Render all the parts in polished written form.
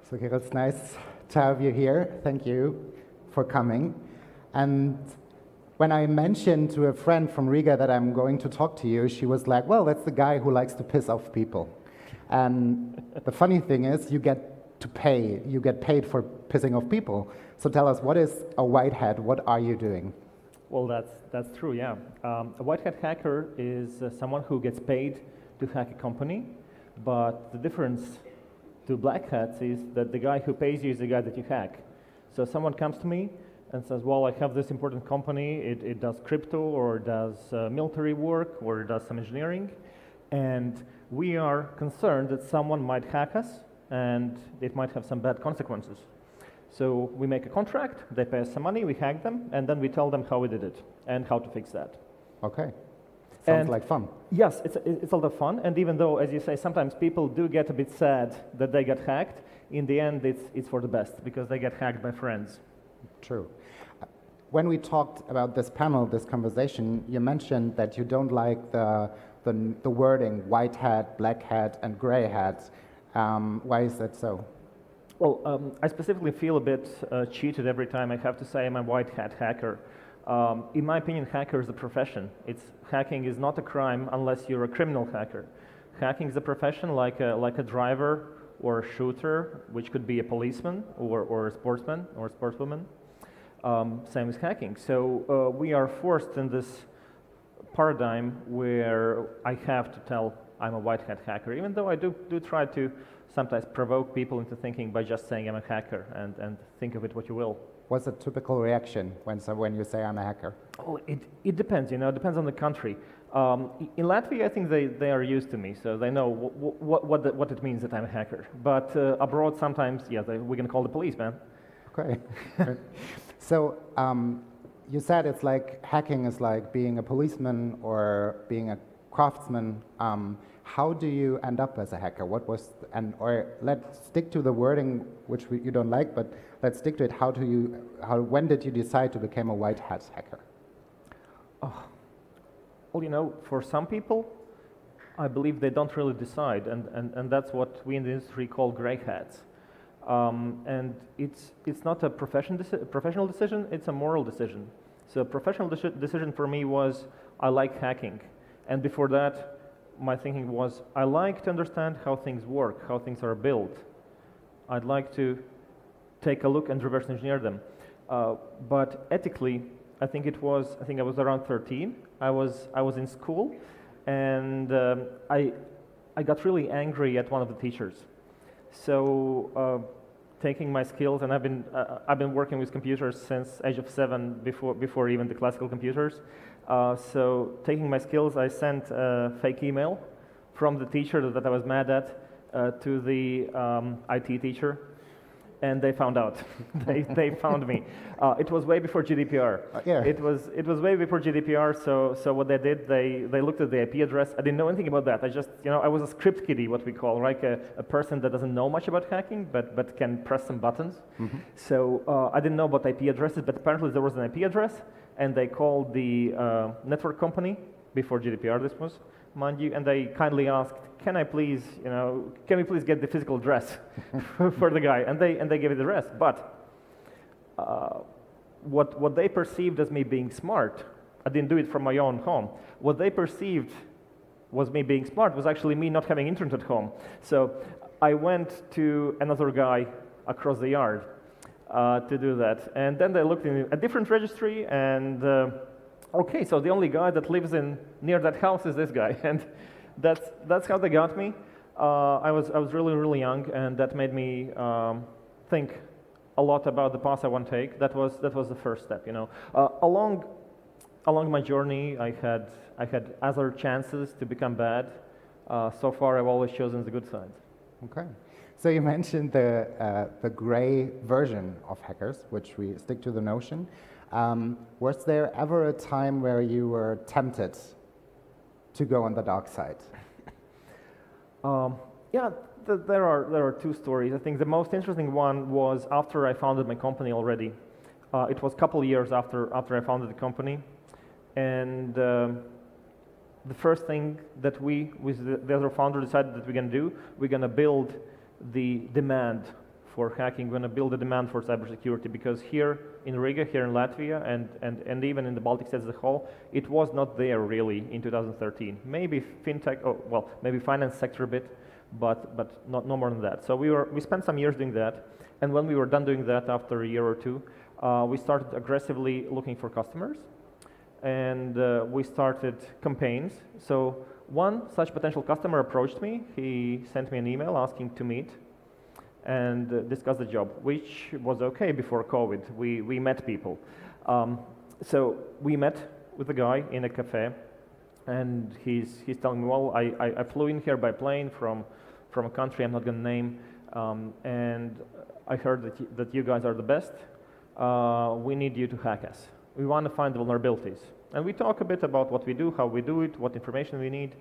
So Kirils, nice to have you here. Thank you for coming. And when I mentioned to a friend from Riga that I'm going to talk to you, she was like, well, that's the guy who likes to piss off people. And the funny thing is, you get paid for pissing off people. So tell us, what is a white hat? What are you doing? Well, that's true, yeah. A white hat hacker is someone who gets paid to hack a company, but the difference to black hats is that the guy who pays you is the guy that you hack. So someone comes to me and says, well, I have this important company, it does crypto or does military work or it does some engineering, and we are concerned that someone might hack us and it might have some bad consequences. So we make a contract, they pay us some money, we hack them, and then we tell them how we did it and how to fix that. Okay. Sounds like fun. Yes, it's a lot of fun, and even though, as you say, sometimes people do get a bit sad that they get hacked, in the end it's for the best, because they get hacked by friends. True. When we talked about this panel, this conversation, you mentioned that you don't like the wording white hat, black hat, and gray hat. Why is that so? Well, I specifically feel a bit cheated every time I have to say I'm a white hat hacker. In my opinion, hacker is a profession. Hacking is not a crime unless you're a criminal hacker. Hacking is a profession like a driver or a shooter, which could be a policeman or a sportsman or a sportswoman. Same as hacking. So we are forced in this paradigm where I have to tell I'm a white hat hacker, even though I do try to sometimes provoke people into thinking by just saying I'm a hacker and think of it what you will. What's a typical reaction when you say I'm a hacker? Oh, it depends, it depends on the country. In Latvia, I think they are used to me, so they know what it means that I'm a hacker. But abroad, sometimes, yeah, we can call the police, man. Okay. So you said it's like hacking is like being a policeman or being a craftsman. How do you end up as a hacker? Or let's stick to the wording which you don't like, but let's stick to it. When did you decide to become a white hat hacker? Oh. Well, for some people, I believe they don't really decide, and that's what we in the industry call gray hats. And it's not a professional decision, it's a moral decision. So a professional decision for me was I like hacking, and before that, my thinking was, I like to understand how things work, how things are built. I'd like to take a look and reverse engineer them. But ethically, I think I was around 13. I was in school, and I got really angry at one of the teachers. So taking my skills, and I've been working with computers since age of 7, before even the classical computers. So taking my skills, I sent a fake email from the teacher that I was mad at to the IT teacher, and they found out. they found me. It was way before GDPR. Yeah. It was way before GDPR. So what they did, they looked at the IP address. I didn't know anything about that. I just I was a script kiddie, what we call, like a person that doesn't know much about hacking, but can press some buttons. Mm-hmm. So I didn't know about IP addresses, but apparently there was an IP address. And they called the network company, before GDPR this was, mind you, and they kindly asked, can we please get the physical address for the guy? And they gave it the address. But what they perceived as me being smart, I didn't do it from my own home. What they perceived was me being smart was actually me not having internet at home. So I went to another guy across the yard to do that. And then they looked in a different registry, and okay, so the only guy that lives near that house is this guy, and that's how they got me. I was really, really young, and that made me think a lot about the path I want to take. That was the first step, Along my journey, I had other chances to become bad. So far, I've always chosen the good side. Okay. So you mentioned the gray version of hackers, which we stick to the notion. Was there ever a time where you were tempted to go on the dark side? Yeah, there are two stories. I think the most interesting one was after I founded my company already. It was a couple of years after I founded the company, and the first thing that we, with the other founder, decided that we're going to do, we're going to build the demand for hacking when I build a demand for cybersecurity, because here in Riga, here in Latvia, and even in the Baltic states as a whole, it was not there really in 2013. Maybe fintech, maybe finance sector a bit, but no more than that. So we spent some years doing that, and when we were done doing that after a year or two, we started aggressively looking for customers, and we started campaigns. So one such potential customer approached me. He sent me an email asking to meet and discuss the job, which was okay before COVID. We met people. So we met with a guy in a cafe, and he's telling me, well, I flew in here by plane from a country I'm not going to name, and I heard that you guys are the best. We need you to hack us. We want to find the vulnerabilities. And we talk a bit about what we do, how we do it, what information we need.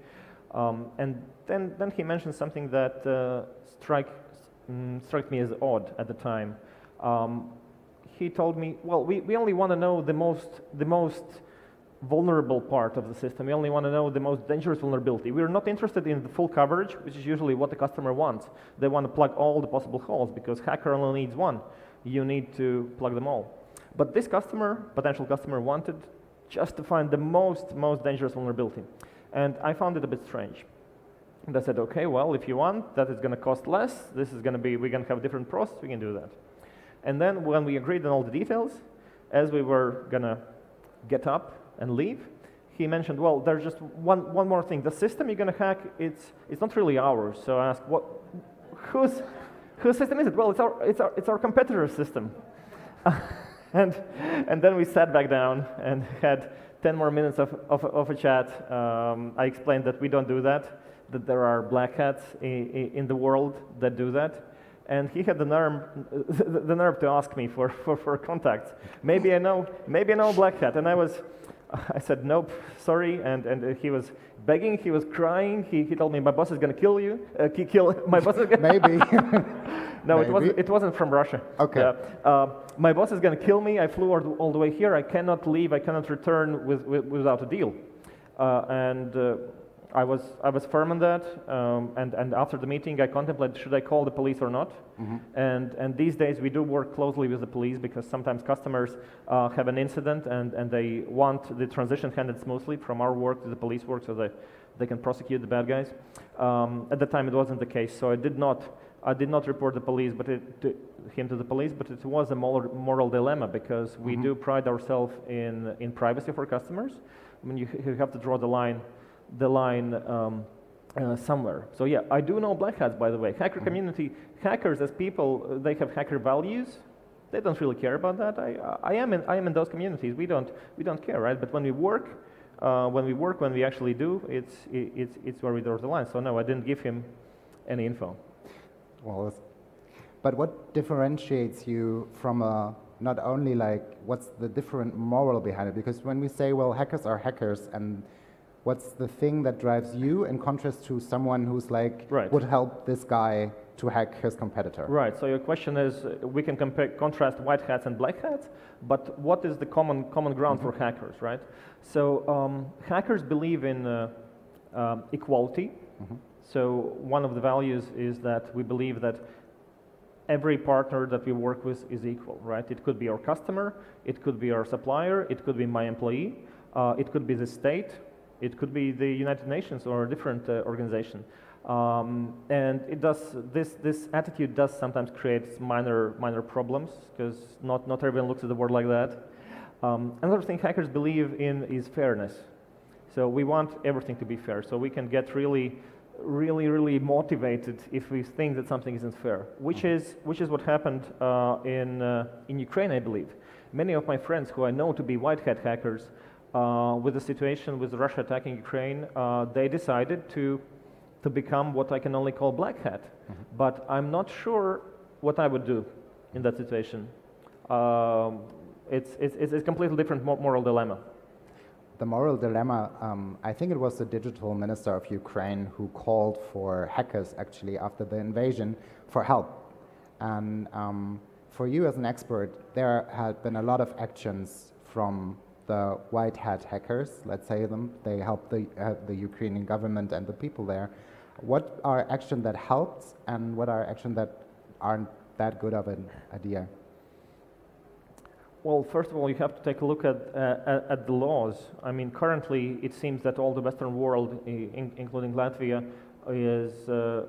And then he mentioned something that struck me as odd at the time. He told me, well, we only want to know the most vulnerable part of the system. We only want to know the most dangerous vulnerability. We're not interested in the full coverage, which is usually what the customer wants. They want to plug all the possible holes, because hacker only needs one. You need to plug them all. But this potential customer, wanted just to find the most dangerous vulnerability. And I found it a bit strange. And I said, okay, well, if you want, that is going to cost less. This is going to be, we're going to have a different process. We can do that. And then when we agreed on all the details, as we were going to get up and leave, he mentioned, well, there's just one more thing. The system you're going to hack, it's not really ours. So I asked, whose system is it? Well, it's our competitor's system. And then we sat back down and had 10 more minutes of a chat. I explained that we don't do that there are black hats in the world that do that. And he had the nerve to ask me for contacts. Maybe I know black hat. And I said, nope, sorry. And he was begging, he was crying. He told me, my boss is going to kill you. My boss is gonna Maybe. No, Maybe. it wasn't from Russia. Okay. My boss is going to kill me. I flew all the way here. I cannot leave. I cannot return without a deal. I was firm on that. And after the meeting, I contemplated, should I call the police or not? Mm-hmm. And these days we do work closely with the police, because sometimes customers have an incident and they want the transition handled smoothly from our work to the police work, so that they can prosecute the bad guys. At the time, it wasn't the case, so I did not report the police, him to the police, but it was a moral dilemma, because we do pride ourselves in privacy for customers. I mean, you have to draw the line somewhere. So yeah, I do know black hats, by the way. Hacker community, hackers as people, they have hacker values. They don't really care about that. I am in those communities. We don't care, right? But when we work, when we actually do, it's where we draw the line. So no, I didn't give him any info. Well, but what differentiates you from not only what's the different moral behind it? Because when we say, well, hackers are hackers, and what's the thing that drives you in contrast to someone who's right. would help this guy to hack his competitor? Right, so your question is, we can contrast white hats and black hats, but what is the common ground for hackers, right? So hackers believe in equality. So one of the values is that we believe that every partner that we work with is equal, right? It could be our customer, it could be our supplier, it could be my employee, it could be the state, it could be the United Nations or a different organization. And it does, this attitude does sometimes create minor problems, because not everyone looks at the world like that. Another thing hackers believe in is fairness. So we want everything to be fair, so we can get really motivated if we think that something isn't fair, which is what happened in Ukraine, I believe. Many of my friends who I know to be white hat hackers, with the situation with Russia attacking Ukraine, they decided to become what I can only call black hat. But I'm not sure what I would do in that situation. It's a completely different moral dilemma. The moral dilemma, I think it was the digital minister of Ukraine who called for hackers, actually, after the invasion, for help. And for you as an expert, there had been a lot of actions from the white hat hackers, let's say them. They helped the Ukrainian government and the people there. What are actions that helped, and what are actions that aren't that good of an idea? Well, first of all, you have to take a look at the laws. I mean, currently, it seems that all the Western world, including Latvia, is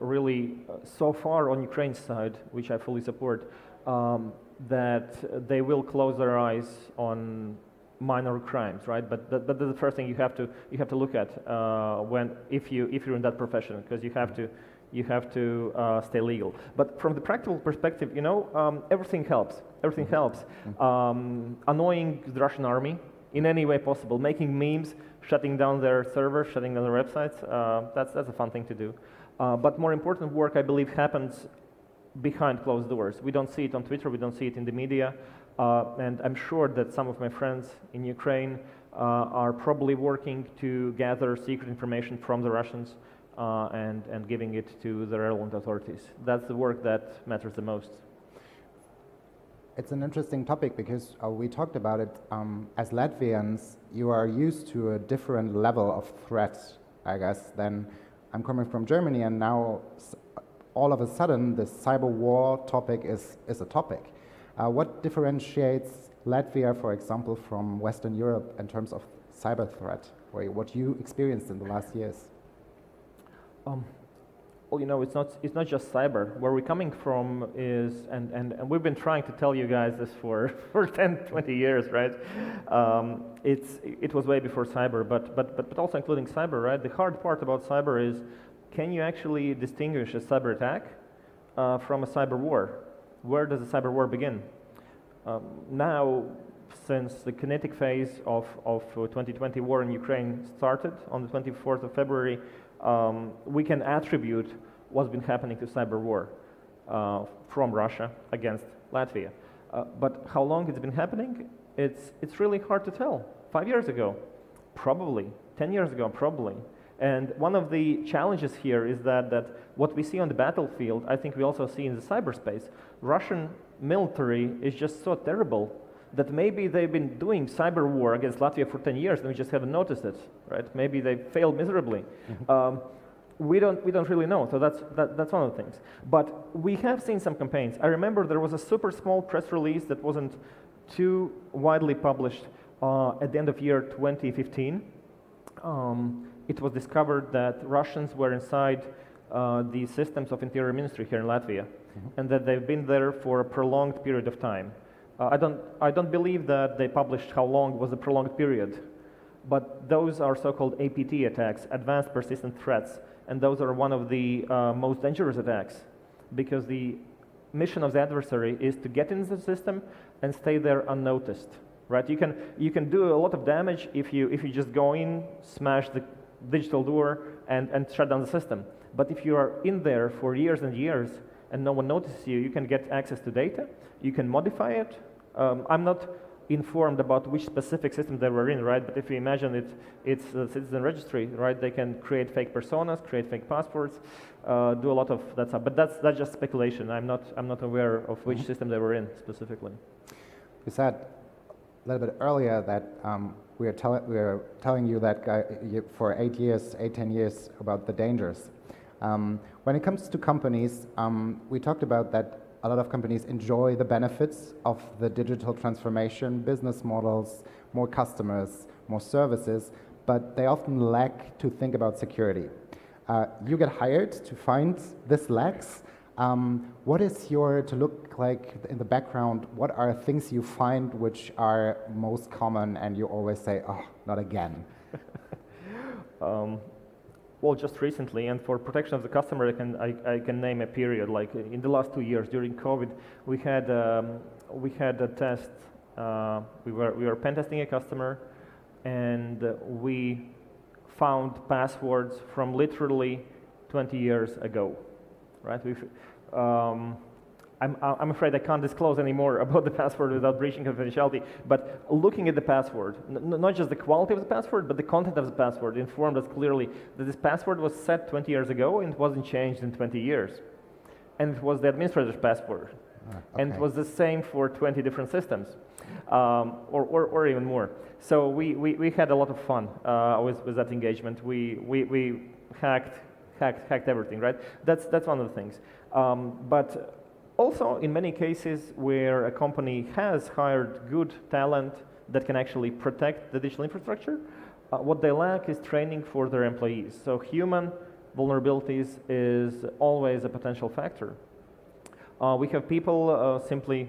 really so far on Ukraine's side, which I fully support, that they will close their eyes on minor crimes, right? But that's the first thing you have to look at if you're in that profession, because you have to stay legal. But from the practical perspective, everything helps. Everything helps. Annoying the Russian army in any way possible, making memes, shutting down their servers, shutting down their websites. That's a fun thing to do. But more important work, I believe, happens behind closed doors. We don't see it on Twitter. We don't see it in the media. And I'm sure that some of my friends in Ukraine are probably working to gather secret information from the Russians and giving it to the relevant authorities. That's the work that matters the most. It's an interesting topic because we talked about it. As Latvians, you are used to a different level of threat, I guess, than I'm coming from Germany, and now all of a sudden the cyber war topic is a topic. What differentiates Latvia, for example, from Western Europe in terms of cyber threat, or what you experienced in the last years? Well, it's not just cyber. Where we're coming from is, and we've been trying to tell you guys this for 10, 20 years, right? It was way before cyber, but also including cyber, right? The hard part about cyber is, can you actually distinguish a cyber attack from a cyber war? Where does the cyber war begin? Now, since the kinetic phase of 2020 war in Ukraine started on the 24th of February, we can attribute what's been happening to cyber war from Russia against Latvia. But how long it's been happening, it's really hard to tell. 5 years ago, probably. 10 years ago, probably. And one of the challenges here is that what we see on the battlefield, I think we also see in the cyberspace. Russian military is just so terrible that maybe they've been doing cyber war against Latvia for 10 years and we just haven't noticed it, right? Maybe they failed miserably. We don't really know, so that's one of the things. But we have seen some campaigns. I remember there was a super small press release that wasn't too widely published at the end of year 2015. It was discovered that Russians were inside the systems of Interior Ministry here in Latvia, and that they've been there for a prolonged period of time. I don't believe that they published how long was the prolonged period, but those are so-called APT attacks, Advanced Persistent Threats, and those are one of the most dangerous attacks, because the mission of the adversary is to get into the system and stay there unnoticed. Right? You can do a lot of damage if you just go in, smash the digital door, and shut down the system. But if you are in there for years and years and no one notices you, you can get access to data, you can modify it. I'm not informed about which specific system they were in, right? But if you imagine it's a citizen registry, right? They can create fake personas, create fake passports, do a lot of that stuff. But that's just speculation. I'm not aware of which system they were in specifically. You said a little bit earlier that we are telling you that for 10 years about the dangers. When it comes to companies, we talked about that a lot of companies enjoy the benefits of the digital transformation, business models, more customers, more services, but they often lack to think about security. You get hired to find this lacks. What is to look like in the background, what are things you find which are most common and you always say, oh, not again? Well, just recently, and for protection of the customer, I can name a period. Like in the last 2 years during COVID, we had a test. We were pen testing a customer, and we found passwords from literally 20 years ago. Right? I'm afraid I can't disclose any more about the password without breaching confidentiality, but looking at the password, not just the quality of the password, but the content of the password informed us clearly that this password was set 20 years ago and it wasn't changed in 20 years. And it was the administrator's password. Okay. And it was the same for 20 different systems, or even more. So we had a lot of fun with that engagement. We hacked everything, right? That's one of the things. But Also, in many cases where a company has hired good talent that can actually protect the digital infrastructure, what they lack is training for their employees. So human vulnerabilities is always a potential factor. We have people simply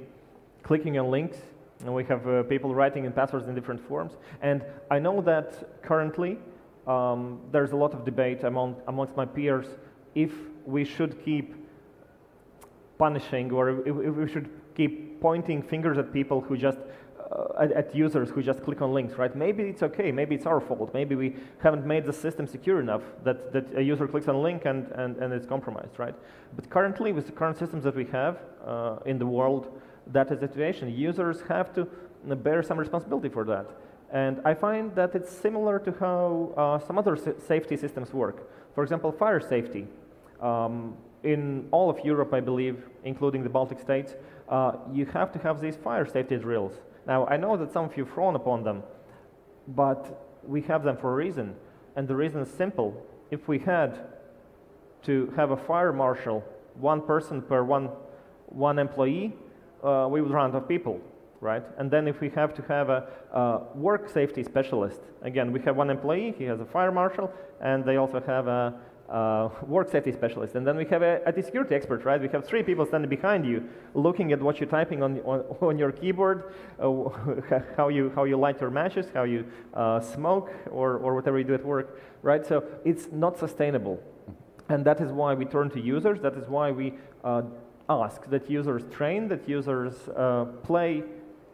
clicking on links, and we have people writing in passwords in different forms. And I know that currently there's a lot of debate amongst my peers if we should keep punishing or if we should keep pointing fingers at people who just at users who just click on links, right? Maybe it's okay, maybe it's our fault, maybe we haven't made the system secure enough that a user clicks on a link and it's compromised, right? But currently, with the current systems that we have in the world, that is the situation. Users have to bear some responsibility for that. And I find that it's similar to how some other safety systems work. For example, fire safety. In all of Europe, I believe, including the Baltic states, you have to have these fire safety drills. Now, I know that some of you frown upon them, but we have them for a reason. And the reason is simple. If we had to have a fire marshal, one person per one employee, we would run out of people, right? And then if we have to have a work safety specialist, again, we have one employee, he has a fire marshal, and they also have a work safety specialist. And then we have a IT security expert, right? We have 3 people standing behind you, looking at what you're typing on your keyboard, how you light your matches, how you smoke, or whatever you do at work, right? So it's not sustainable. And that is why we turn to users. That is why we ask that users train, that users play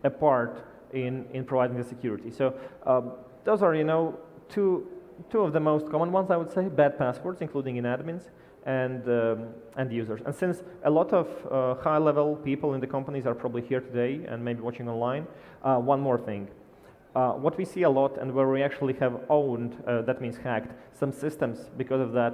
a part in providing the security. So those are, two of the most common ones, I would say: bad passwords, including in admins, and users. And since a lot of high-level people in the companies are probably here today and maybe watching online, one more thing. What we see a lot, and where we actually have owned, that means hacked, some systems because of that,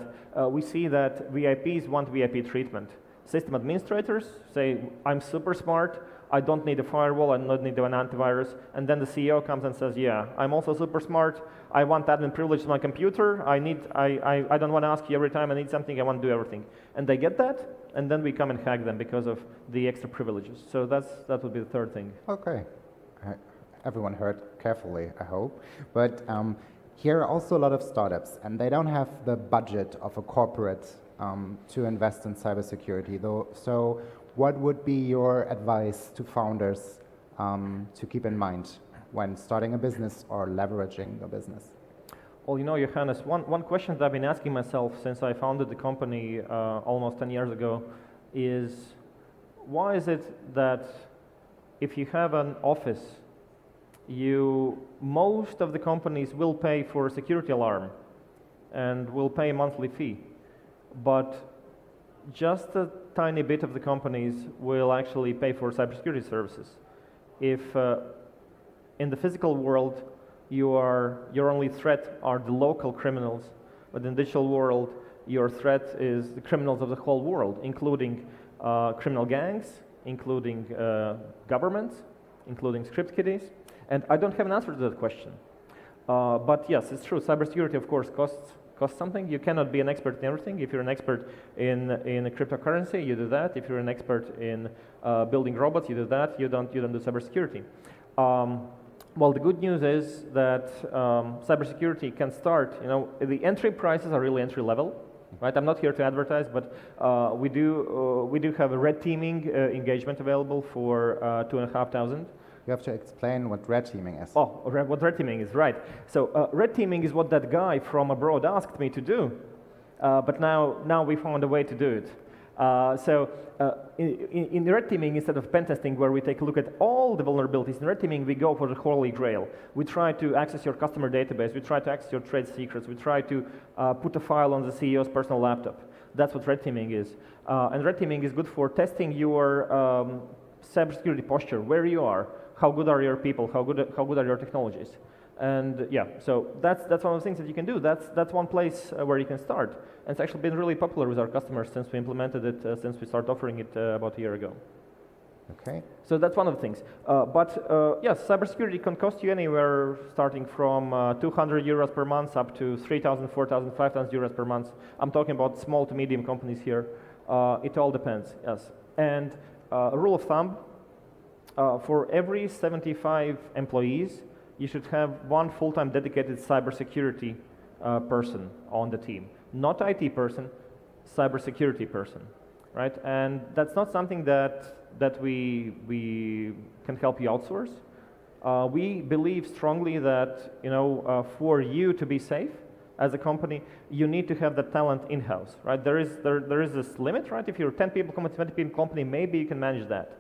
we see that VIPs want VIP treatment. System administrators say, I'm super smart, I don't need a firewall, I don't need an antivirus, and then the CEO comes and says, yeah, I'm also super smart, I want admin privilege to my computer, I don't want to ask you every time I need something, I want to do everything. And they get that, and then we come and hack them because of the extra privileges. So that would be the third thing. Okay. Everyone heard carefully, I hope. But here are also a lot of startups, and they don't have the budget of a corporate to invest in cybersecurity, though. So what would be your advice to founders to keep in mind when starting a business or leveraging a business? Well, Johannes, one question that I've been asking myself since I founded the company almost 10 years ago is, why is it that if you have an office, most of the companies will pay for a security alarm and will pay a monthly fee, but just a tiny bit of the companies will actually pay for cybersecurity services? If in the physical world your only threat are the local criminals, but in the digital world your threat is the criminals of the whole world, including criminal gangs, including governments, including script kiddies. And I don't have an answer to that question. But yes, it's true. Cybersecurity, of course, costs something. You cannot be an expert in everything. If you're an expert in a cryptocurrency, you do that. If you're an expert in building robots, you do that. You don't do cybersecurity. Well, the good news is that cybersecurity can start. The entry prices are really entry level, right? I'm not here to advertise, but we do have a red teaming engagement available for $2,500. You have to explain what red teaming is. Oh, what red teaming is, right. So red teaming is what that guy from abroad asked me to do, but now we found a way to do it. In red teaming, instead of pen testing, where we take a look at all the vulnerabilities, in red teaming we go for the holy grail. We try to access your customer database, we try to access your trade secrets, we try to put a file on the CEO's personal laptop. That's what red teaming is. And red teaming is good for testing your cybersecurity posture, where you are, how good are your people, how good are your technologies. And yeah, so that's one of the things that you can do. That's one place where you can start. And it's actually been really popular with our customers since we implemented it, since we started offering it about a year ago. Okay. So that's one of the things. But yes, cybersecurity can cost you anywhere starting from 200 euros per month up to 3,000, 4,000, 5,000 euros per month. I'm talking about small to medium companies here. It all depends, yes. And a rule of thumb, for every 75 employees, you should have one full-time dedicated cybersecurity person on the team. Not IT person, cybersecurity person, right? And that's not something that we can help you outsource. We believe strongly that for you to be safe as a company, you need to have the talent in-house, right? There is this limit, right? If you're a 10 people company, 20 people company, maybe you can manage that.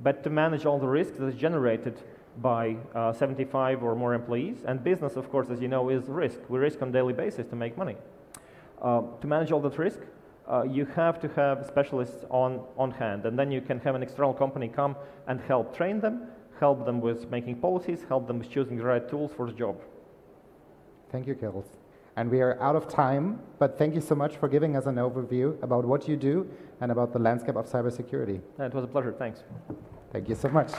But to manage all the risks that is generated by 75 or more employees, and business, of course, as you know, is risk. We risk on a daily basis to make money. To manage all that risk, you have to have specialists on hand, and then you can have an external company come and help train them, help them with making policies, help them with choosing the right tools for the job. Thank you, Kirils. And we are out of time, but thank you so much for giving us an overview about what you do and about the landscape of cybersecurity. It was a pleasure, thanks. Thank you so much.